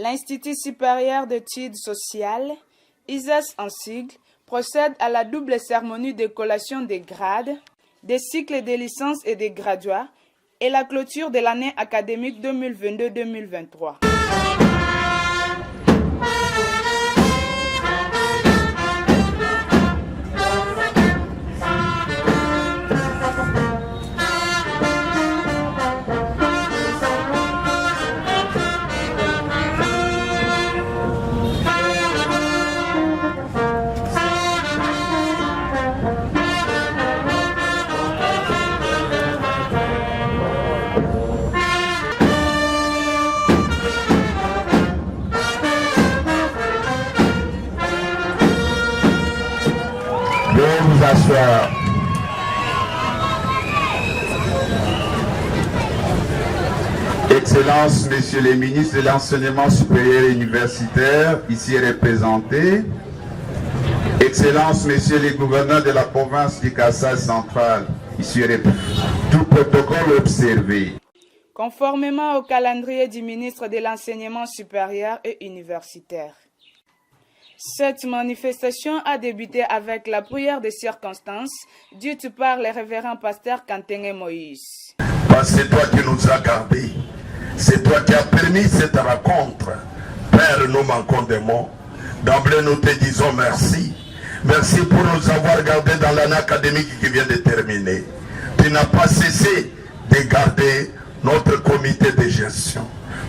L'Institut supérieur d'études sociales, ISES en sigle, procède à la double cérémonie de collation des grades, des cycles de licence et des graduats et la clôture de l'année académique 2022-2023. Vous asseoir. Excellences, Messieurs les ministres de l'enseignement supérieur et universitaire, ici représentés. Excellences, Messieurs les gouverneurs de la province du Kassai central, ici représentés. Tout protocole observé. Conformément au calendrier du ministre de l'enseignement supérieur et universitaire. Cette manifestation a débuté avec la prière de circonstance dite par le révérend pasteur Kantenge Moïse. Parce que c'est toi qui nous as gardés. C'est toi qui as permis cette rencontre. Père, nous manquons des mots. D'emblée, nous te disons merci. Merci pour nous avoir gardés dans l'année académique qui vient de terminer. Tu n'as pas cessé de garder notre comité de gestion.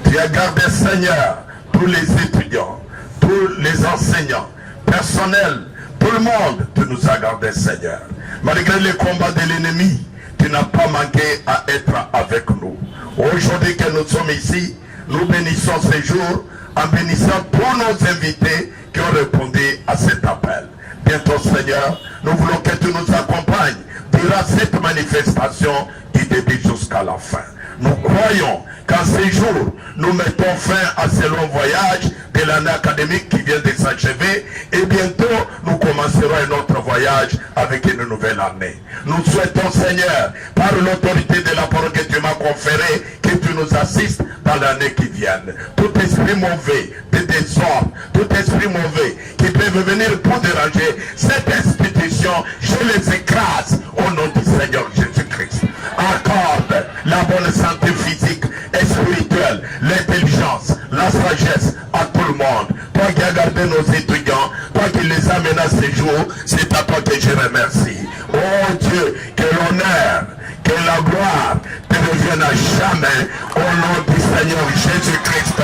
Tu as gardé, Seigneur, tous les étudiants, tous les enseignants, personnels, tout le monde, tu nous as gardés, Seigneur. Malgré les combats de l'ennemi, tu n'as pas manqué à être avec nous. Aujourd'hui que nous sommes ici, nous bénissons ces jours en bénissant tous nos invités qui ont répondu à cet appel. Bientôt, Seigneur, nous voulons que tu nous accompagnes durant cette manifestation du début jusqu'à la fin. Nous croyons qu'en ces jours, nous mettons fin à ce long voyage de l'année académique qui vient de s'achever et bientôt nous commencerons un autre voyage avec une nouvelle année. Nous souhaitons, Seigneur, par l'autorité de la parole que tu m'as conférée, que tu nous assistes dans l'année qui vient. Tout esprit mauvais, de désordre, tout esprit mauvais qui peut venir pour déranger cette institution, je les écrase au nom du Seigneur Jésus-Christ. Accorde la bonne santé physique et spirituelle, l'intelligence, la sagesse à tout le monde. Toi qui as gardé nos étudiants, toi qui les amènes à ces jours, c'est à toi que je remercie. Oh Dieu, que l'honneur, que la gloire te revienne à jamais au nom du Seigneur Jésus-Christ.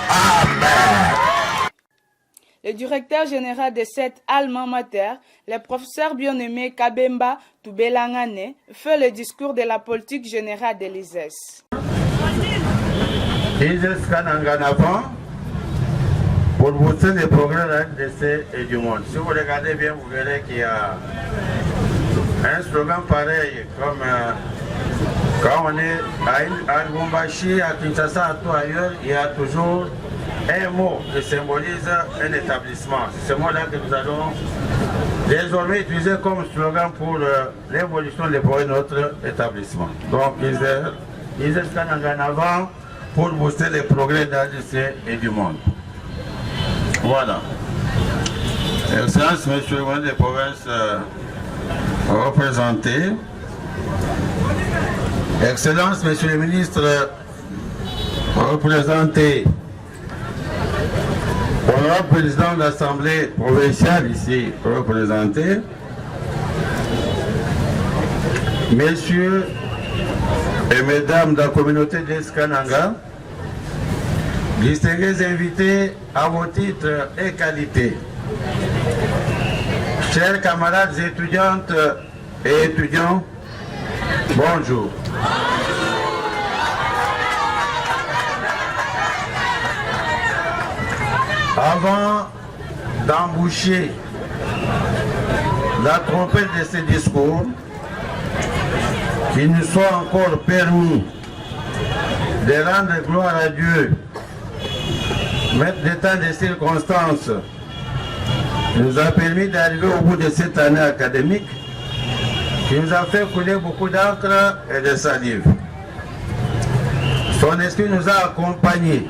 Amen. Le directeur général de cette alma mater, le professeur bien-aimé Kabemba Toubelangane, fait le discours de la politique générale de l'ISES. ISES Kananganavant, pour booster les progrès de l'ANDC et du monde. Si vous regardez bien, vous verrez qu'il y a un slogan pareil, comme quand on est à Lubumbashi, à Kinshasa, à tout ailleurs, il y a toujours un mot qui symbolise un établissement. C'est ce mot-là que nous allons désormais utiliser comme slogan pour l'évolution des progrès de notre établissement. Donc, ISES Kananganavant pour booster les progrès de l'ANDC et du monde. Voilà. Excellences, Monsieur le ministre des provinces représentés. Excellences, Monsieur le ministre représentés. Honorable président de l'Assemblée provinciale ici représenté. Messieurs et mesdames de la communauté d'Eskananga, distingués invités à vos titres et qualités, chers camarades étudiantes et étudiants, bonjour. Avant d'emboucher la trompette de ce discours, qu'il nous soit encore permis de rendre gloire à Dieu, mettre des temps de circonstances, nous a permis d'arriver au bout de cette année académique qui nous a fait couler beaucoup d'encre et de salive. Son esprit nous a accompagnés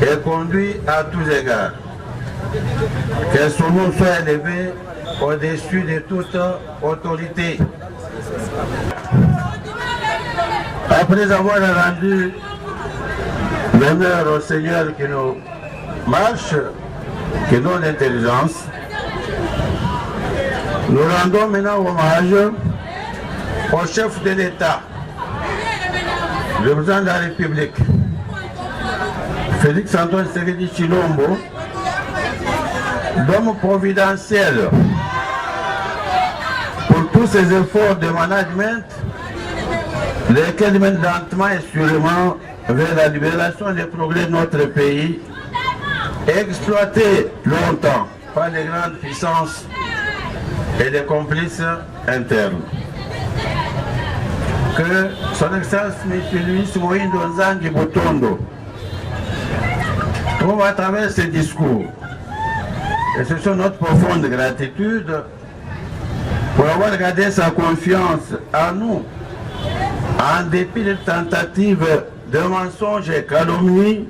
et conduit à tous égards. Que son nom soit élevé au-dessus de toute autorité. Après avoir rendu l'honneur au Seigneur qui nous marche, qui nous donne l'intelligence, nous rendons maintenant hommage au chef de l'État, le président de la République, Félix Antoine Tshisekedi Tshilombo, l'homme providentiel pour tous ses efforts de management, lesquels mènent lentement et sûrement vers la libération des progrès de notre pays, exploité longtemps par les grandes puissances et les complices internes. Que son Excellence M. Louis Moïndo Nzangi Botondo trouve à travers ses discours, et ce sont notre profonde gratitude pour avoir gardé sa confiance en nous, en dépit des tentatives de mensonges et calomnies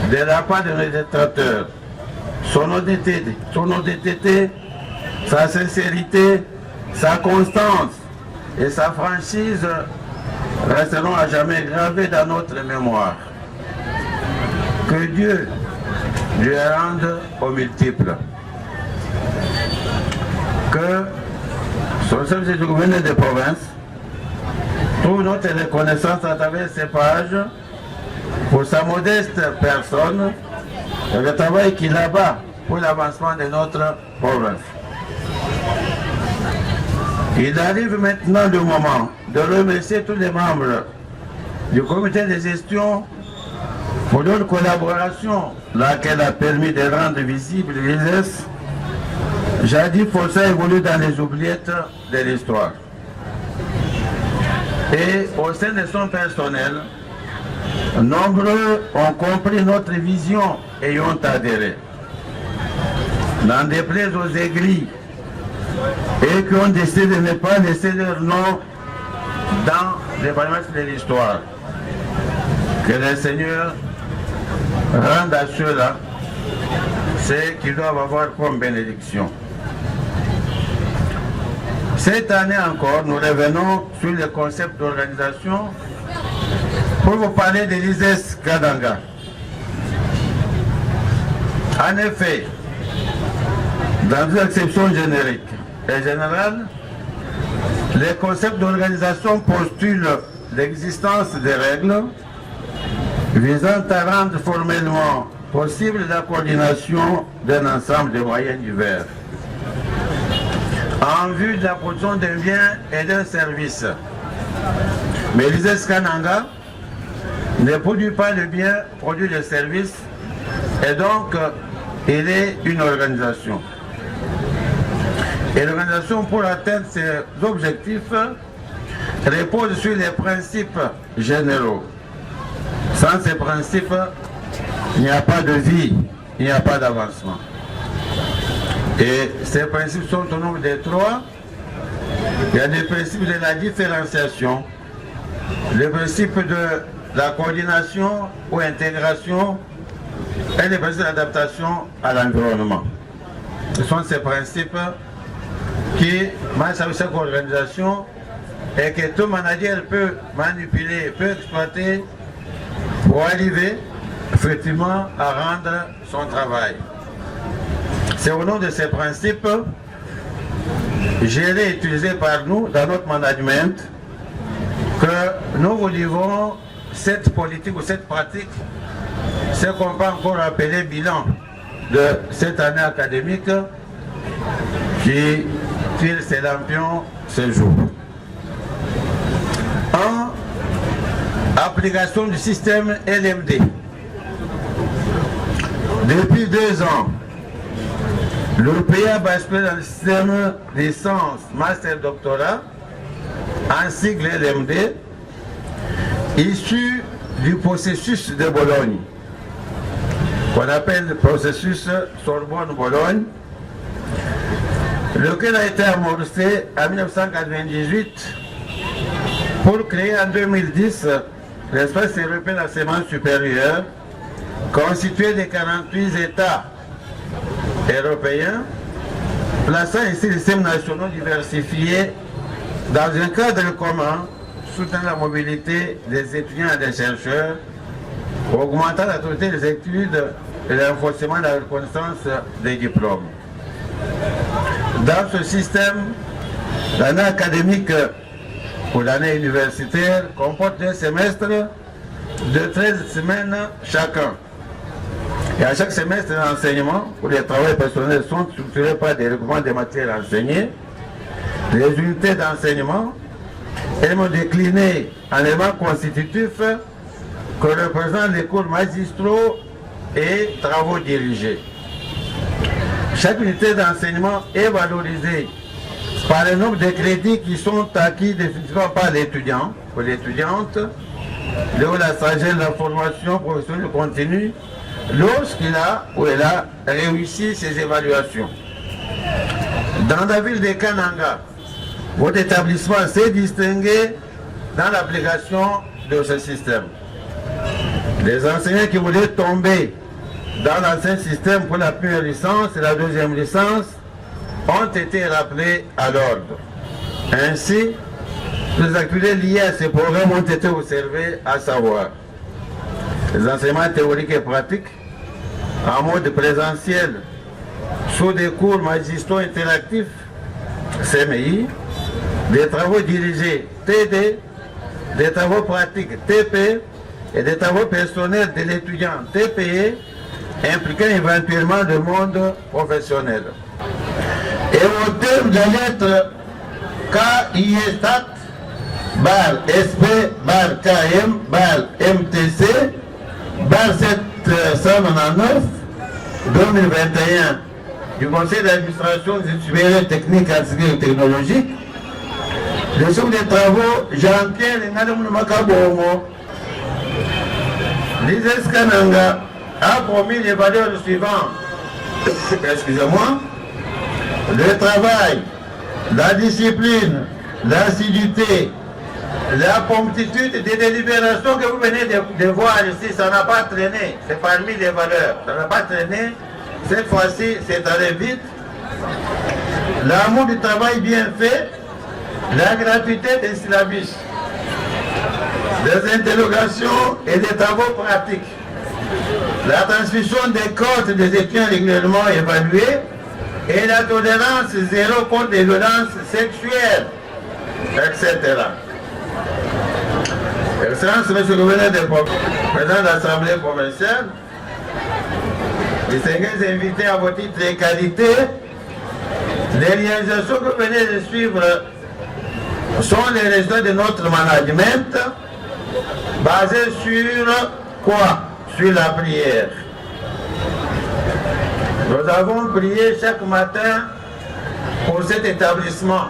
de la part de nos détracteurs. Son honnêteté, sa sincérité, sa constance et sa franchise resteront à jamais gravés dans notre mémoire. Que Dieu lui rende aux multiples. Que son service du gouverneur de province trouve notre reconnaissance à travers ces pages pour sa modeste personne et le travail qu'il abat pour l'avancement de notre province. Il arrive maintenant le moment de remercier tous les membres du comité de gestion pour leur collaboration, laquelle a permis de rendre visible l'ISES, jadis forçat évolue dans les oubliettes de l'histoire. Et au sein de son personnel, nombreux ont compris notre vision et y ont adhéré. N'en déplaise aux aigris et qui ont décidé de ne pas laisser leur nom dans les palmarès de l'histoire. Que le Seigneur rende à ceux-là ce qu'ils doivent avoir comme bénédiction. Cette année encore, nous revenons sur le concept d'organisation pour vous parler de l'ISES Kadanga. En effet, dans une acception générique et générale, les concepts d'organisation postulent l'existence des règles visant à rendre formellement possible la coordination d'un ensemble de moyens divers en vue de la production d'un bien et d'un service. Mais l'ISES Kananga ne produit pas le bien, produit le service, et donc il est une organisation. Et l'organisation, pour atteindre ses objectifs, repose sur les principes généraux. Sans ces principes, il n'y a pas de vie, il n'y a pas d'avancement. Et ces principes sont au nombre de 3. Il y a des principes de la différenciation, le principe de la coordination ou intégration et les principes d'adaptation à l'environnement. Ce sont ces principes qui marchent avec chaque organisation et que tout manager peut manipuler, peut exploiter pour arriver effectivement à rendre son travail. C'est au nom de ces principes gérés et utilisés par nous dans notre management que nous vous livrons cette politique ou cette pratique, ce qu'on peut encore appeler bilan de cette année académique qui tire ses lampions ce jour. En application du système LMD. Depuis 2 ans, le pays a basculé dans le système licence, master, doctorat, en sigle LMD, issu du processus de Bologne, qu'on appelle le processus Sorbonne-Bologne, lequel a été amorcé en 1998 pour créer en 2010 l'espace européen d'enseignement supérieur constitué de 48 États européens, plaçant ici les systèmes nationaux diversifiés dans un cadre commun, soutenant la mobilité des étudiants et des chercheurs, augmentant la qualité des études et le renforcement de la reconnaissance des diplômes. Dans ce système, l'année académique ou l'année universitaire comporte 2 semestres de 13 semaines chacun. Et à chaque semestre d'enseignement, où les travaux personnels sont structurés par des regroupements de matières enseignées, les unités d'enseignement, elles sont déclinées en éléments constitutifs que représentent les cours magistraux et travaux dirigés. Chaque unité d'enseignement est valorisée par le nombre de crédits qui sont acquis définitivement par l'étudiant ou l'étudiante, de la sagesse, la formation professionnelle continue, lorsqu'il a ou elle a réussi ses évaluations. Dans la ville de Kananga, votre établissement s'est distingué dans l'application de ce système. Les enseignants qui voulaient tomber dans l'ancien système pour la première licence et la deuxième licence ont été rappelés à l'ordre. Ainsi, les activités liées à ces programmes ont été observées, à savoir les enseignements théoriques et pratiques en mode présentiel sous des cours magistraux interactifs, CMI, des travaux dirigés, TD, des travaux pratiques, TP, et des travaux personnels de l'étudiant, TPE, impliquant éventuellement le monde professionnel. Et au terme de la lettre KIESTAT, bar SP, bar KM, bar MTC, bar 799, 2021, du Conseil d'administration des supérieurs techniques, et technologiques, le chef des travaux, Jean-Pierre Ngadamoumakabongo, l'ISES Kananga a promis les valeurs suivantes. Excusez-moi. Le travail, la discipline, l'assiduité, la promptitude des délibérations que vous venez de voir ici, ça n'a pas traîné. C'est parmi les valeurs. Ça n'a pas traîné. Cette fois-ci, c'est allé vite. L'amour du travail bien fait, la gratuité des syllabus, des interrogations et des travaux pratiques, la transmission des codes des étudiants régulièrement évalués et la tolérance zéro contre les violences sexuelles, etc. Excellence, Monsieur le gouverneur des président de l'Assemblée provinciale, distingués invités à vos titres et qualités, les réalisations que vous venez de suivre sont les résultats de notre management basés sur quoi? Sur la prière. Nous avons prié chaque matin pour cet établissement.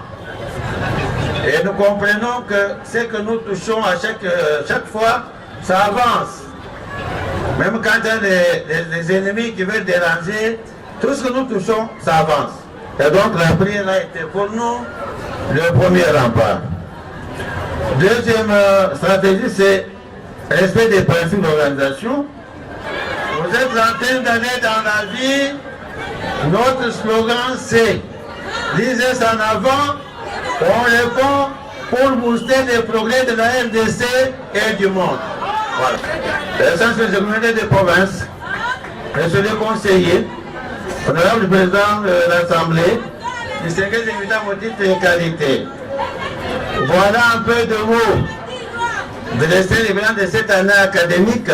Et nous comprenons que ce que nous touchons à chaque fois, ça avance. Même quand il y a des ennemis qui veulent déranger, tout ce que nous touchons, ça avance. Et donc la prière a été pour nous le premier rempart. Deuxième stratégie, c'est respect des principes d'organisation. Vous êtes en train d'aller dans la vie. Notre slogan, c'est l'ISES en avant, on répond pour booster les progrès de la RDC et du monde. Voilà. L'essentiel de la communauté de province, monsieur le conseiller, honorable président de l'Assemblée, distingués invités à vos titres et qualités. Voilà un peu de mots de laisser les bilans de cette année académique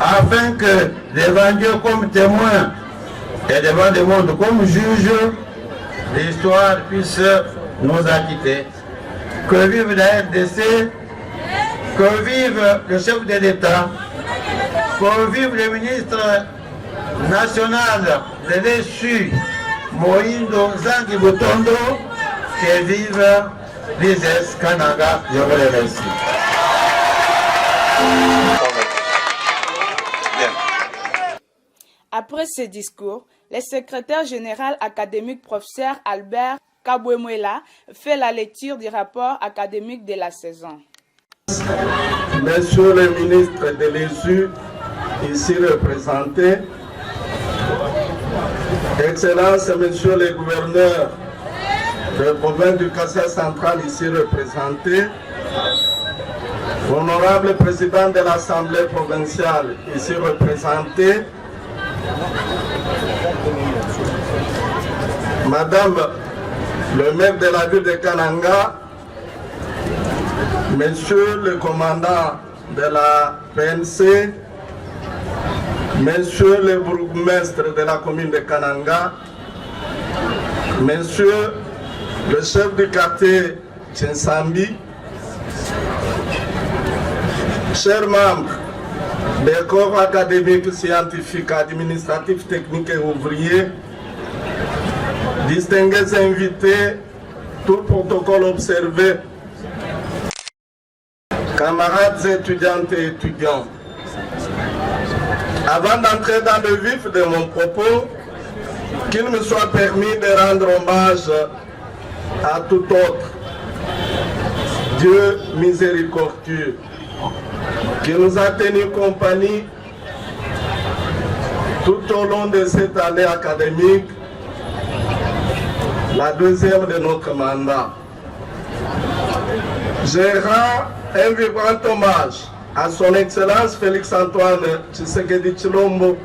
afin que devant Dieu comme témoin et devant le monde comme juge, l'histoire puisse nous acquitter. Que vive la RDC, que vive le chef de l'État, que vive le ministre national de l'ESU, Moïndo Zangi Botondo, que vive l'ISES Kananga. Je vous remercie. Après ce discours, le secrétaire général académique professeur Albert Kabouemouela fait la lecture du rapport académique de la saison. Monsieur le ministre de l'ESU, ici représentés, Excellences, Messieurs les gouverneurs de province du Kassai central ici représentés, Honorable Président de l'Assemblée provinciale ici représenté, Madame le maire de la ville de Kananga, Monsieur le commandant de la PNC, Monsieur le bourgmestre de la commune de Kananga, Monsieur le chef du quartier Tchensambi, chers membres des corps académiques, scientifiques, administratifs, techniques et ouvriers, distingués invités, tout protocole observé, camarades étudiantes et étudiants. Avant d'entrer dans le vif de mon propos, qu'il me soit permis de rendre hommage à tout autre Dieu miséricordieux qui nous a tenu compagnie tout au long de cette année académique, la deuxième de notre mandat. Je rends un vibrant hommage à son Excellence Félix-Antoine Tshisekedi Tshilombo,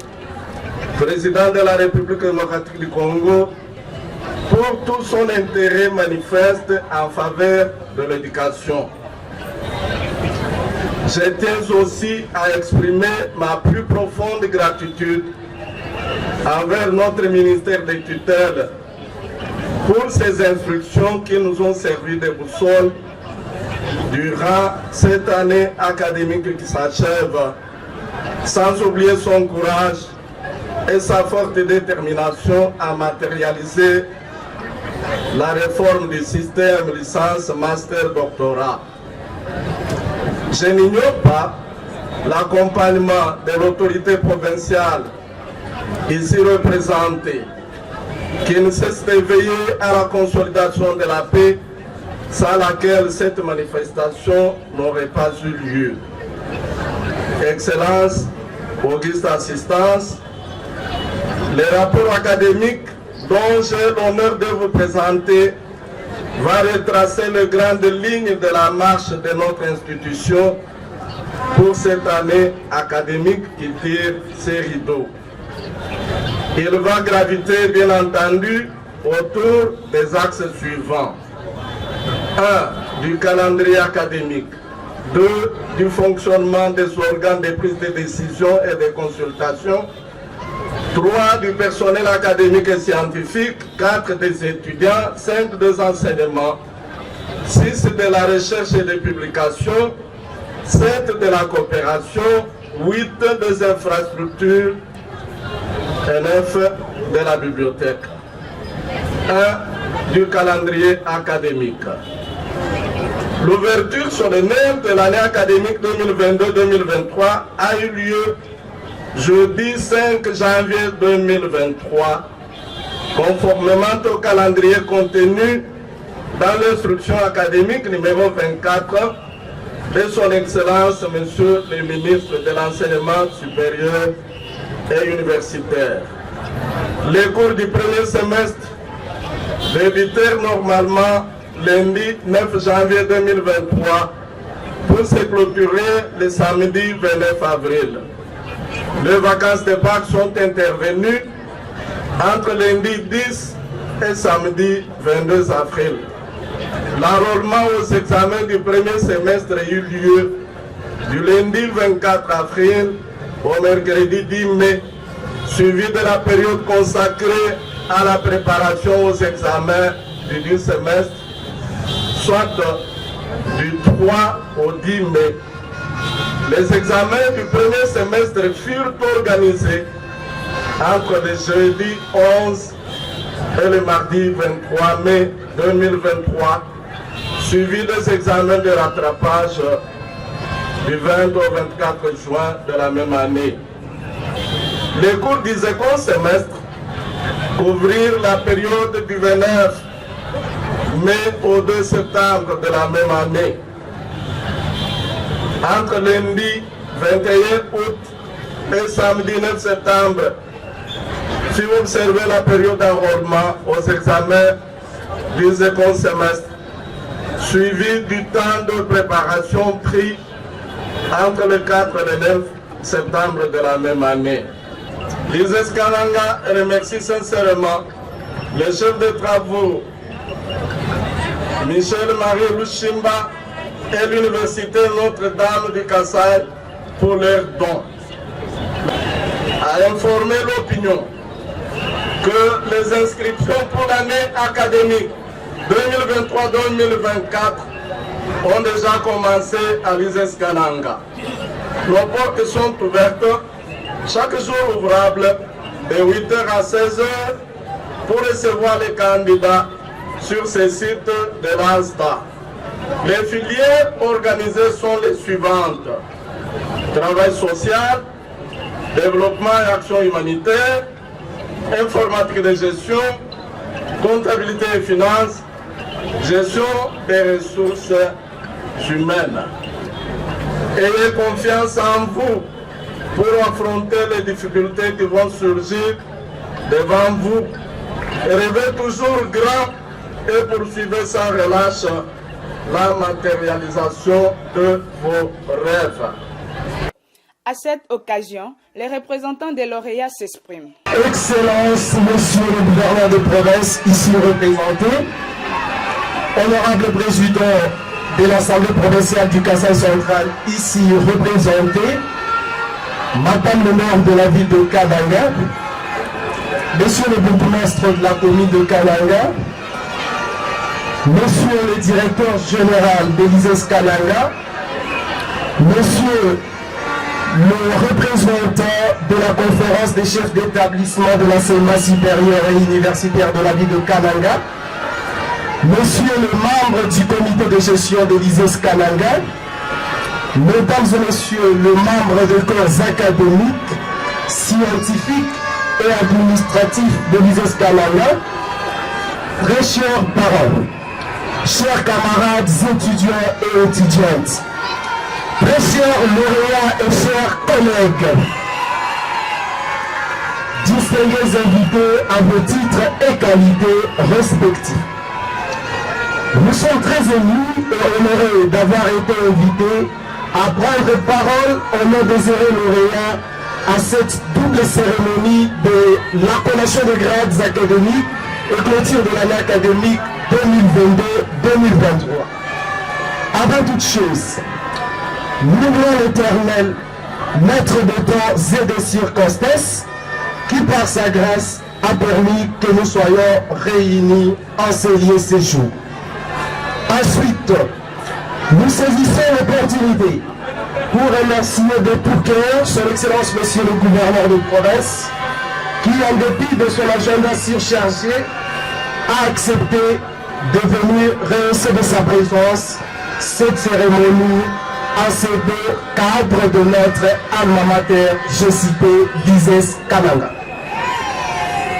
président de la République démocratique du Congo, pour tout son intérêt manifeste en faveur de l'éducation. Je tiens aussi à exprimer ma plus profonde gratitude envers notre ministère des tutelles pour ces instructions qui nous ont servi de boussole durant cette année académique qui s'achève, sans oublier son courage et sa forte détermination à matérialiser la réforme du système licence, master, doctorat. Je n'ignore pas l'accompagnement de l'autorité provinciale ici représentée, qui ne cesse de veiller à la consolidation de la paix, sans laquelle cette manifestation n'aurait pas eu lieu. Excellence, auguste assistance, les rapports académiques dont j'ai l'honneur de vous présenter va retracer les grandes lignes de la marche de notre institution pour cette année académique qui tire ses rideaux. Il va graviter bien entendu autour des axes suivants. 1. Du calendrier académique. 2. Du fonctionnement des organes de prise de décision et de consultation. 3. Du personnel académique et scientifique. 4. Des étudiants. 5. Des enseignements. 6. De la recherche et des publications. 7. De la coopération. 8. Des infrastructures. Et 9. De la bibliothèque. 1. Du calendrier académique. L'ouverture solennelle de l'année académique 2022-2023 a eu lieu jeudi 5 janvier 2023, conformément au calendrier contenu dans l'instruction académique numéro 24 de son Excellence, Monsieur le ministre de l'Enseignement supérieur et universitaire. Les cours du premier semestre débutèrent normalement lundi 9 janvier 2023 pour se clôturer le samedi 29 avril. Les vacances de Pâques sont intervenues entre lundi 10 et samedi 22 avril. L'enrôlement aux examens du premier semestre a eu lieu du lundi 24 avril au mercredi 10 mai, suivi de la période consacrée à la préparation aux examens du 10 semestre, soit du 3 au 10 mai. Les examens du premier semestre furent organisés entre le jeudi 11 et le mardi 23 mai 2023, suivi des examens de rattrapage du 20 au 24 juin de la même année. Les cours du second semestre couvrirent la période du 29 mai au 2 septembre de la même année. Entre lundi 21 août et samedi 9 septembre, si vous observez la période d'enrôlement aux examens du second semestre, suivi du temps de préparation pris entre le 4 et le 9 septembre de la même année. L'ISES Kananga remercie sincèrement le chef de travaux Michel-Marie Lushimba et l'Université Notre-Dame du Kassai pour leurs dons. A informé l'opinion que les inscriptions pour l'année académique 2023-2024 ont déjà commencé à l'ISES Kananga. Nos portes sont ouvertes chaque jour ouvrable de 8h à 16h pour recevoir les candidats sur ces sites de l'ASTA. Les filières organisées sont les suivantes: travail social, développement et action humanitaire, informatique de gestion, comptabilité et finances, gestion des ressources humaines. Ayez confiance en vous pour affronter les difficultés qui vont surgir devant vous. Rêvez toujours grand et poursuivez sans relâche la matérialisation de vos rêves. À cette occasion, les représentants des lauréats s'expriment. Excellence, Monsieur le gouverneur de province, ici représenté, honorable président de l'Assemblée provinciale du Kassai central, ici représenté, Madame le maire de la ville de Kananga, Monsieur le bourgmestre de la commune de Kananga, Monsieur le directeur général de l'ISES Kananga, Monsieur le représentant de la conférence des chefs d'établissement de l'enseignement supérieur et universitaire de la ville de Kananga, Monsieur le membre du comité de gestion de l'ISES Kananga, Mesdames et Messieurs les membres de corps académiques, scientifiques et administratifs de l'ISES Kananga, très chers parents, chers camarades étudiants et étudiantes, très chers lauréats et chers collègues, distingués invités à vos titres et qualités respectifs. Nous sommes très émus et honorés d'avoir été invités à prendre parole au nom des heureux lauréats à cette double cérémonie de l'appellation de grades académiques et clôture de l'année académique 2022-2023. Avant toute chose, nous louons l'Éternel, maître de temps et de circonstances, qui par sa grâce a permis que nous soyons réunis en ce lieu séjour. Ensuite, nous saisissons l'opportunité pour remercier de tout cœur son Excellence Monsieur le gouverneur de province, qui en dépit de son agenda surchargé, a accepté de venir rehausser de sa présence cette cérémonie en ces deux cadres de notre alma mater, je citais l'ISES Kananga.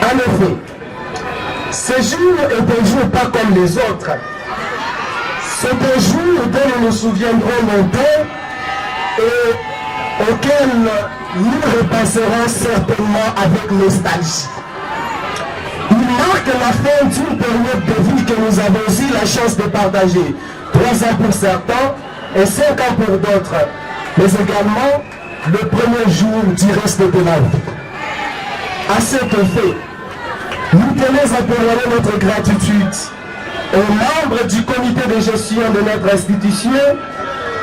En effet, ce jour est un jour pas comme les autres. C'est un jour dont nous nous souviendrons longtemps et auquel nous repasserons certainement avec nostalgie. Il marque la fin d'une période de vie que nous avons eu la chance de partager. 3 ans pour certains et 5 ans pour d'autres, mais également le premier jour du reste de la vie. À cet effet, nous tenons à témoigner notre gratitude aux membres du comité de gestion de notre institution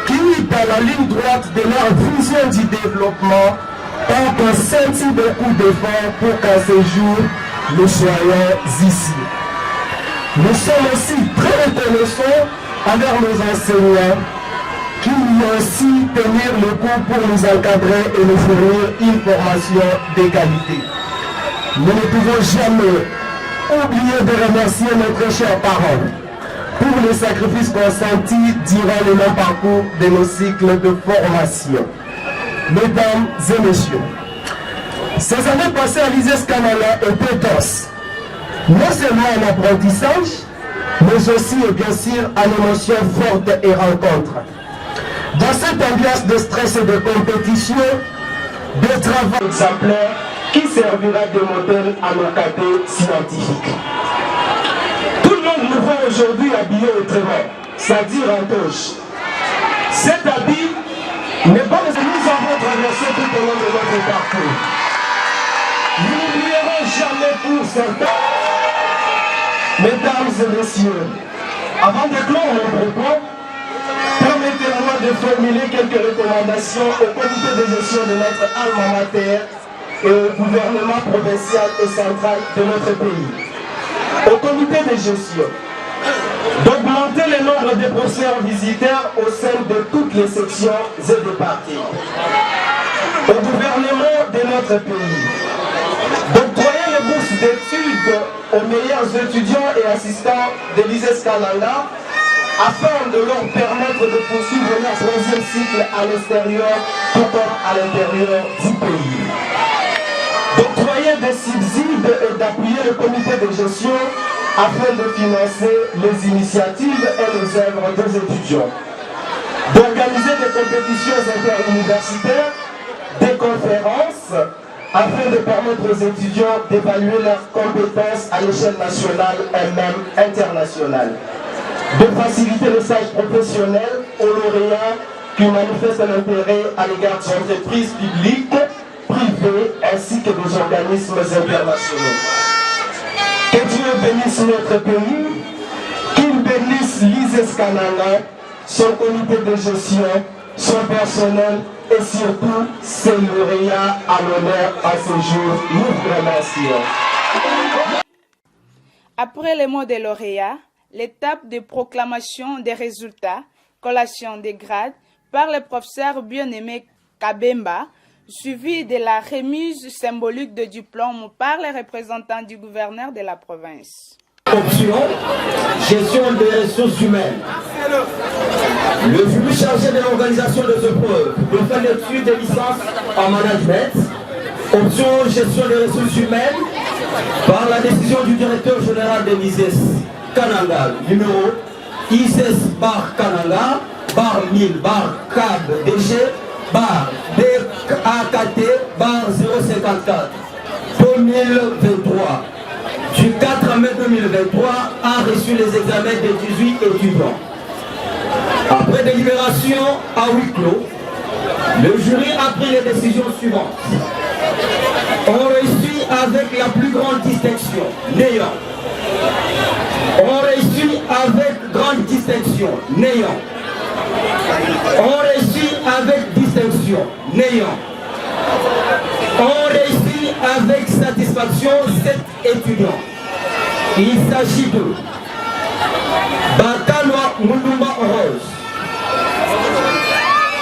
qui, dans la ligne droite de leur vision du développement, ont consenti beaucoup d'efforts pour qu'à ce jour, nous soyons ici. Nous sommes aussi très reconnaissants envers nos enseignants qui ont aussi tenu le coup pour nous encadrer et nous fournir une formation de qualité. Nous ne pouvons jamais oublier de remercier notre cher parent pour les sacrifices consentis durant le long parcours de nos cycles de formation. Mesdames et messieurs, ces années passées à l'ISES Kananga étaient denses, non seulement en apprentissage, mais aussi et bien sûr en émotions fortes et rencontres. Dans cette ambiance de stress et de compétition, de travail exemplaire qui servira de modèle à nos cadets scientifiques. Tout le monde nous voit aujourd'hui habillé autrement, c'est-à-dire en toge. Cet habit n'est pas ce que nous avons traversé tout au long de notre parcours. Nous n'oublierons jamais pour certains. Mesdames et messieurs, avant de clore mon propos, permettez-moi de formuler quelques recommandations au comité de gestion de notre alma mater et au gouvernement provincial et central de notre pays. Au comité de gestion, d'augmenter le nombre de professeurs visiteurs au sein de toutes les sections et des parties. Au gouvernement de notre pays, d'octroyer les bourses d'études aux meilleurs étudiants et assistants de l'ISES Kananga afin de leur permettre de poursuivre leur troisième cycle à l'extérieur tout comme à l'intérieur du pays. D'octroyer des subsides et d'appuyer le comité de gestion afin de financer les initiatives et les œuvres des étudiants. D'organiser des compétitions interuniversitaires, des conférences, afin de permettre aux étudiants d'évaluer leurs compétences à l'échelle nationale et même internationale. De faciliter le stage professionnel aux lauréats qui manifestent un intérêt à l'égard des entreprises publiques, privées ainsi que des organismes internationaux. Que Dieu bénisse notre pays, qu'il bénisse l'ISES Kananga, son comité de gestion, son personnel et surtout ses lauréats à l'honneur à ce jour. Nous vous remercions. Après les mots des lauréats, l'étape de proclamation des résultats, collation des grades par le professeur bien-aimé Kabemba, suivi de la remise symbolique de diplôme par les représentants du gouverneur de la province. Option, gestion des ressources humaines. Le jury chargé de l'organisation de ce preuve de faire l'étude de licence en management. Option, gestion des ressources humaines par la décision du directeur général de l'ISES Kananga, numéro ISES bar Kananga, bar 1000, bar CAB DG, bar DAKT, bar 054, 2023. Du 4 mai 2023, a reçu les examens des 18 étudiants. Après délibération à huis clos, le jury a pris les décisions suivantes. On réussit avec la plus grande distinction, néant. On réussit avec grande distinction, néant. On réussit avec distinction, néant. On réussit avec satisfaction 7 étudiants. Il s'agit de Bakalwa Mulumba Rose,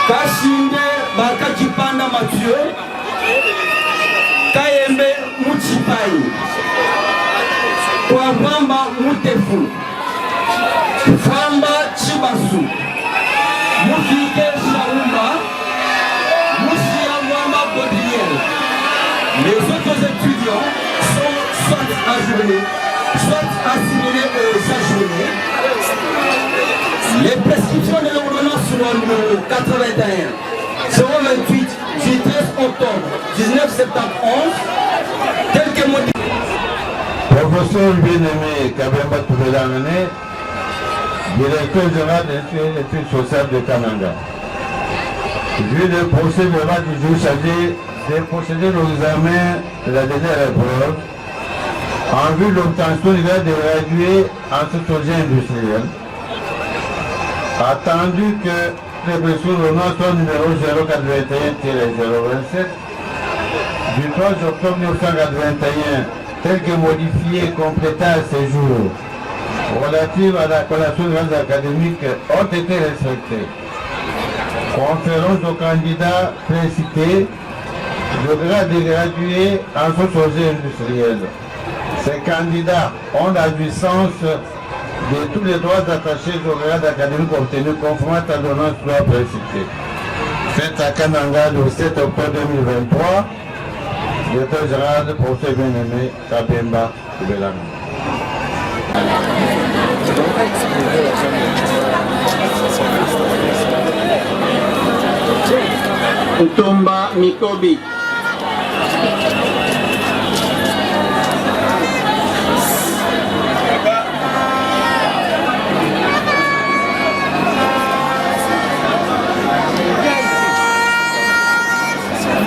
Kashinde Bakachipanda Mathieu, Kayembe Muchipai, Kwabamba Mutefu, Famba Chibasu, Mufike Shaumba, Moussiamwamba Bodriel. Les autres étudiants sont soit ajournés, soit assimilés aux ajournés. Les prescriptions de l'ordonnance sur le numéro 81 028 du 13 octobre 1971, telles que modifiées. Professeur bien-aimé Kabemba Toubelamene, directeur général des études sociales de Kananga. Vu le procès verbal du jour chargé de procéder aux examens de la dernière épreuve, en vue de l'obtention du grade de gradué en sociologie industrielle, attendu que les pressions de notre numéro 081-027 du 3 octobre 1981, tel que modifié et complété à ce jour, relative à la collation des grandes académiques, ont été respectées. Conférence aux candidats précités, le grade de gradué en sociologie industrielle. Ces candidats ont la jouissance de tous les droits attachés au grade académique obtenu conformément à l'ordonnance loi précitée. Faites à Kananga le 7 octobre 2023, directeur général pour ce bien-aimé Kabemba Toubelamene. Utomba Mikobi.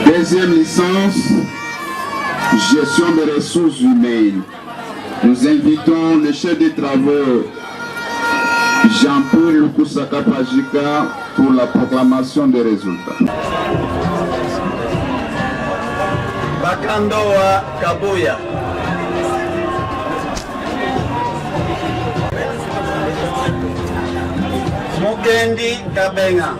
Deuxième licence, gestion des ressources humaines. Nous invitons le chef des travaux Jean-Paul Lukusaka Pajika pour la proclamation des résultats. Bakandoa Kabuya. Mukendi Kabenga.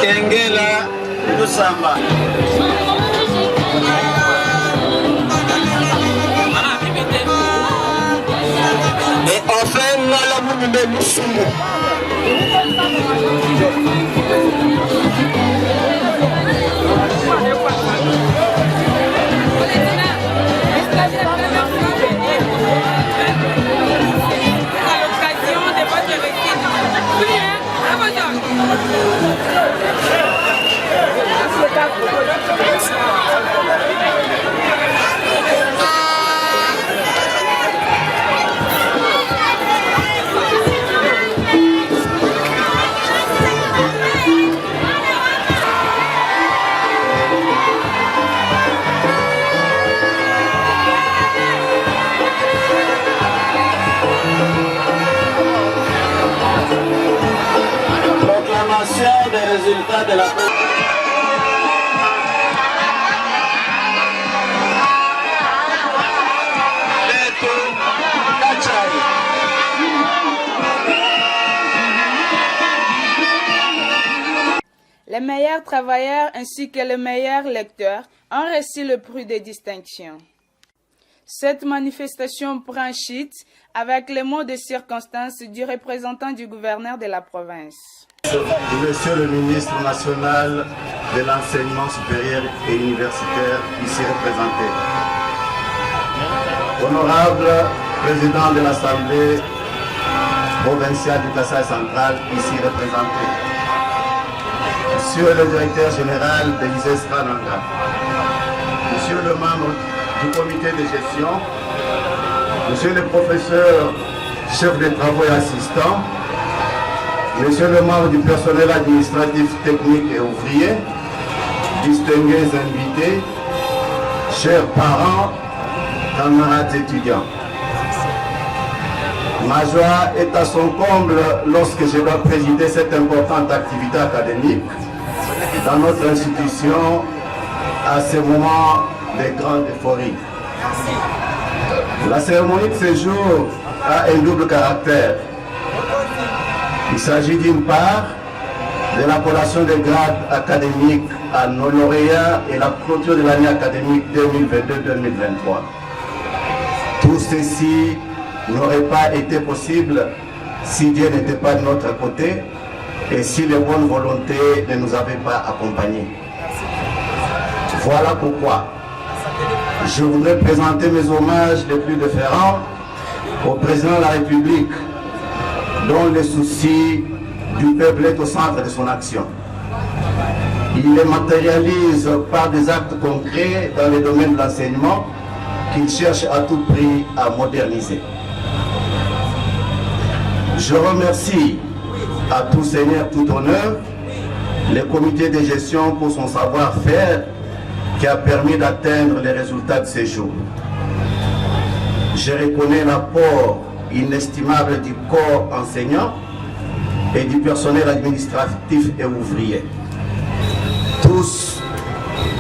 Kengela Lusamba. Et enfin, Nalamoumbe Moussoumou. Proclamation des résultats de la Les meilleurs travailleurs ainsi que les meilleurs lecteurs ont reçu le prix de distinction. Cette manifestation prend chute avec les mots de circonstance du représentant du gouverneur de la province. Monsieur le ministre national de l'enseignement supérieur et universitaire, ici représenté. Honorable président de l'Assemblée provinciale du Kasaï central, ici représenté. Monsieur le directeur général de l'ISES Kananga. Monsieur le membre du comité de gestion, monsieur le professeur, chef de travaux et assistant, monsieur le membre du personnel administratif, technique et ouvrier, distingués invités, chers parents, camarades étudiants. Ma joie est à son comble lorsque je dois présider cette importante activité académique dans notre institution à ce moment de grande euphorie. La cérémonie de ce jour a un double caractère. Il s'agit d'une part de l'appellation des grades académiques à nos lauréats et la clôture de l'année académique 2022-2023. Tout ceci n'aurait pas été possible si Dieu n'était pas de notre côté et si les bonnes volontés ne nous avaient pas accompagnés. Voilà pourquoi je voudrais présenter mes hommages les plus déférents au président de la République, dont le souci du peuple est au centre de son action. Il les matérialise par des actes concrets dans le domaine de l'enseignement qu'il cherche à tout prix à moderniser. Je remercie à tout seigneur, tout honneur, le comité de gestion pour son savoir-faire qui a permis d'atteindre les résultats de ces jours. Je reconnais l'apport inestimable du corps enseignant et du personnel administratif et ouvrier. Tous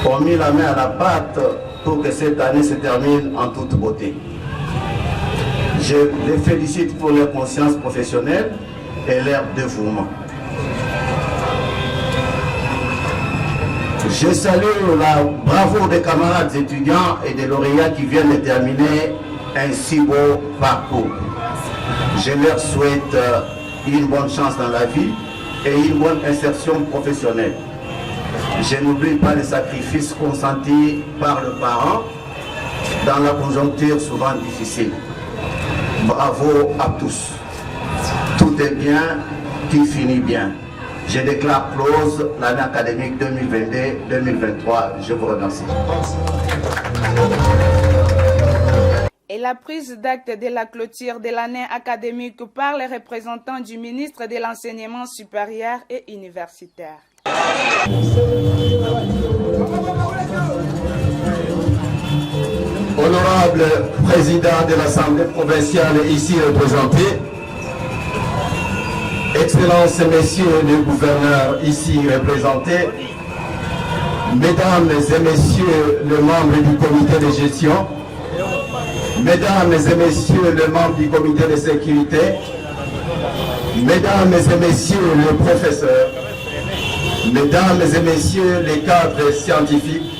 ont mis la main à la pâte pour que cette année se termine en toute beauté. Je les félicite pour leur conscience professionnelle et leur dévouement. Je salue la bravoure des camarades étudiants et des lauréats qui viennent de terminer un si beau parcours. Je leur souhaite une bonne chance dans la vie et une bonne insertion professionnelle. Je n'oublie pas les sacrifices consentis par le parent dans la conjoncture souvent difficile. Bravo à tous. Tout est bien qui finit bien. Je déclare close l'année académique 2022-2023. Je vous remercie. Et la prise d'acte de la clôture de l'année académique par les représentants du ministre de l'Enseignement supérieur et universitaire. Honorable président de l'Assemblée provinciale ici représenté, Excellences, Messieurs les gouverneurs ici représentés, Mesdames et Messieurs les membres du comité de gestion, Mesdames et Messieurs les membres du comité de sécurité, Mesdames et Messieurs les professeurs, Mesdames et Messieurs les cadres scientifiques,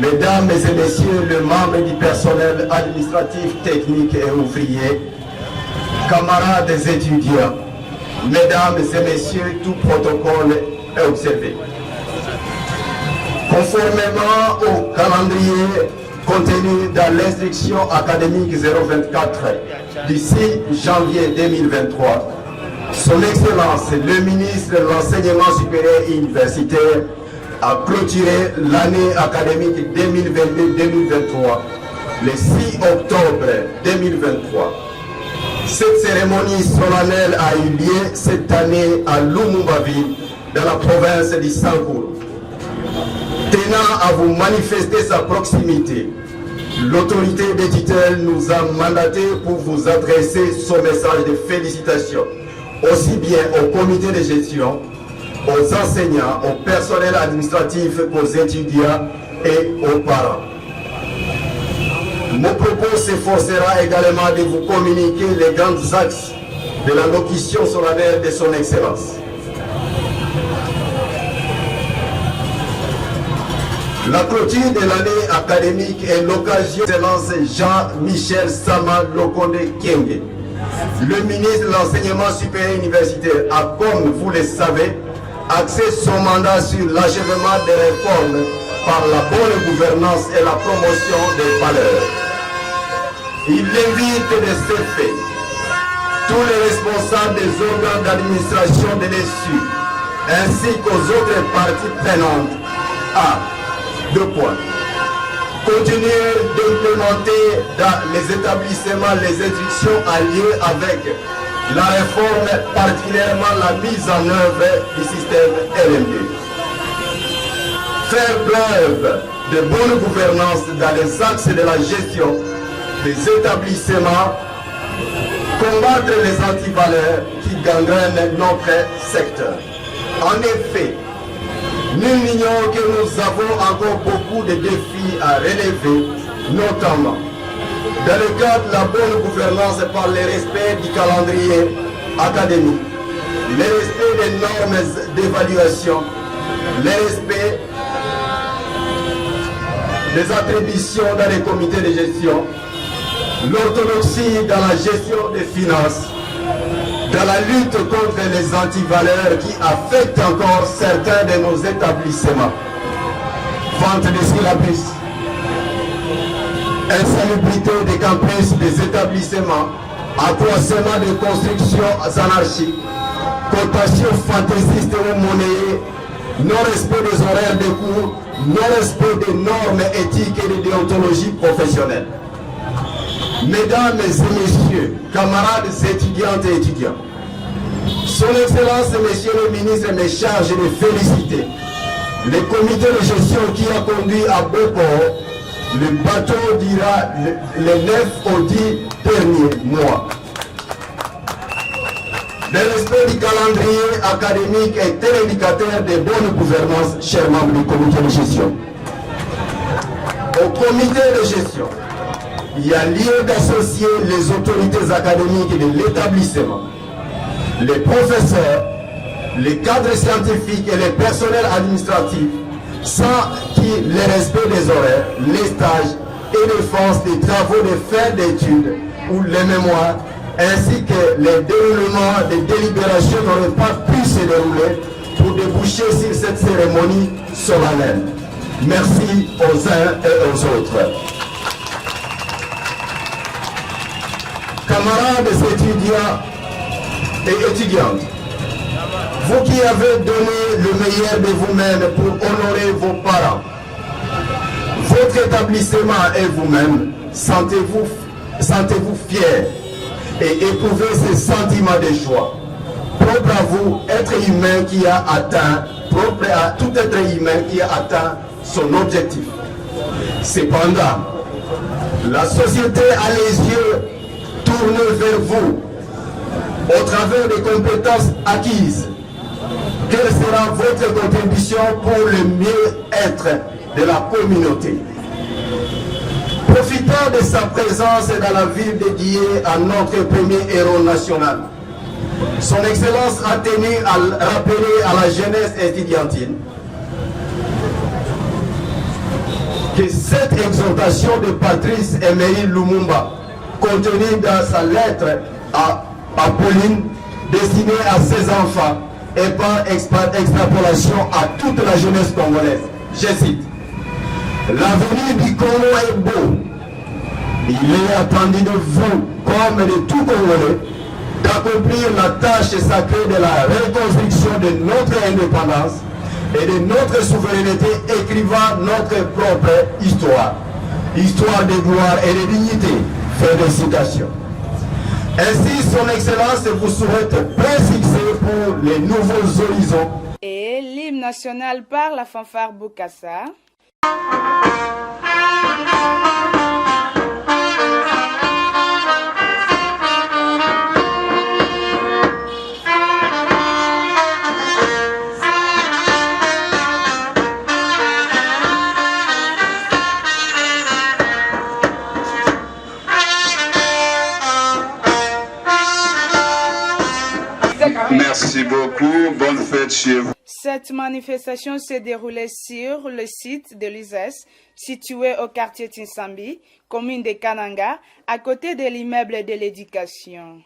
Mesdames et Messieurs les membres du personnel administratif, technique et ouvrier, camarades étudiants, Mesdames et Messieurs, tout protocole est observé. Conformément au calendrier contenu dans l'instruction académique 024 du 6 janvier 2023, Son Excellence le ministre de l'Enseignement supérieur et universitaire a clôturé l'année académique 2022-2023 le 6 octobre 2023. Cette cérémonie solennelle a eu lieu cette année à Lumumba-Ville, dans la province du Sankourou. Tenant à vous manifester sa proximité, l'autorité des tutelles nous a mandaté pour vous adresser son message de félicitations, aussi bien au comité de gestion, aux enseignants, au personnel administratif, aux étudiants et aux parents. Mon propos s'efforcera également de vous communiquer les grands axes de la locution solennelle de son Excellence. La clôture de l'année académique est l'occasion de l'Excellence Jean-Michel Sama Lokonde Kyenge. Le ministre de l'Enseignement supérieur et universitaire a, comme vous le savez, axé son mandat sur l'achèvement des réformes par la bonne gouvernance et la promotion des valeurs. Il invite de ce fait tous les responsables des organes d'administration de l'ESU ainsi qu'aux autres parties prenantes à continuer d'implémenter dans les établissements les instructions en lien avec la réforme, particulièrement la mise en œuvre du système LMD. Faire preuve de bonne gouvernance dans les axes de la gestion des établissements, combattre les antivaleurs qui gangrènent notre secteur. En effet, nul n'ignore que nous avons encore beaucoup de défis à relever, notamment dans le cadre de la bonne gouvernance par le respect du calendrier académique, le respect des normes d'évaluation, le respect des attributions dans les comités de gestion, l'orthodoxie dans la gestion des finances, dans la lutte contre les antivaleurs qui affectent encore certains de nos établissements. Vente de syllabus, insalubrité des campus des établissements, accroissement des constructions anarchiques, cotation fantaisiste ou monnayée, non-respect des horaires de cours, non-respect des normes éthiques et de déontologie professionnelle. Mesdames et messieurs, camarades étudiantes et étudiants, Son Excellence, Monsieur le ministre, me charge de féliciter le comité de gestion qui a conduit à bon port le bateau d'Ira le 9 au 10 derniers mois. Le respect du calendrier académique est un indicateur de bonne gouvernance, chers membres du comité de gestion. Au comité de gestion, il y a lieu d'associer les autorités académiques de l'établissement, les professeurs, les cadres scientifiques et les personnels administratifs, sans qui le respect des horaires, les stages et les forces des travaux de fin d'études ou les mémoires, ainsi que les déroulements des délibérations n'auraient pas pu se dérouler pour déboucher sur cette cérémonie solennelle. Merci aux uns et aux autres. camarades étudiants et étudiantes, vous qui avez donné le meilleur de vous-même pour honorer vos parents, votre établissement et vous-même, sentez-vous fiers et éprouvez ce sentiment de joie. Propre à vous, être humain qui a atteint, propre à tout être humain qui a atteint son objectif. Cependant, la société a les yeux tournés vers vous au travers des compétences acquises. Quelle sera votre contribution pour le mieux-être de la communauté? Profitant de sa présence dans la ville dédiée à notre premier héros national, Son Excellence a tenu à rappeler à la jeunesse estudiantine que cette exhortation de Patrice Emery Lumumba, contenue dans sa lettre à Pauline, destinée à ses enfants, et par extrapolation à toute la jeunesse congolaise. Je cite: l'avenir du Congo est beau. Il est attendu de vous, comme de tout Congolais, d'accomplir la tâche sacrée de la reconstruction de notre indépendance et de notre souveraineté, écrivant notre propre histoire. Histoire de gloire et de dignité. Fin de citation. Ainsi, Son Excellence vous souhaite plein succès pour les nouveaux horizons. Et l'hymne national par la fanfare Bokassa. Merci beaucoup, bonne fête chez vous. Cette manifestation s'est déroulée sur le site de l'ISES, situé au quartier Tinsambi, commune de Kananga, à côté de l'immeuble de l'éducation.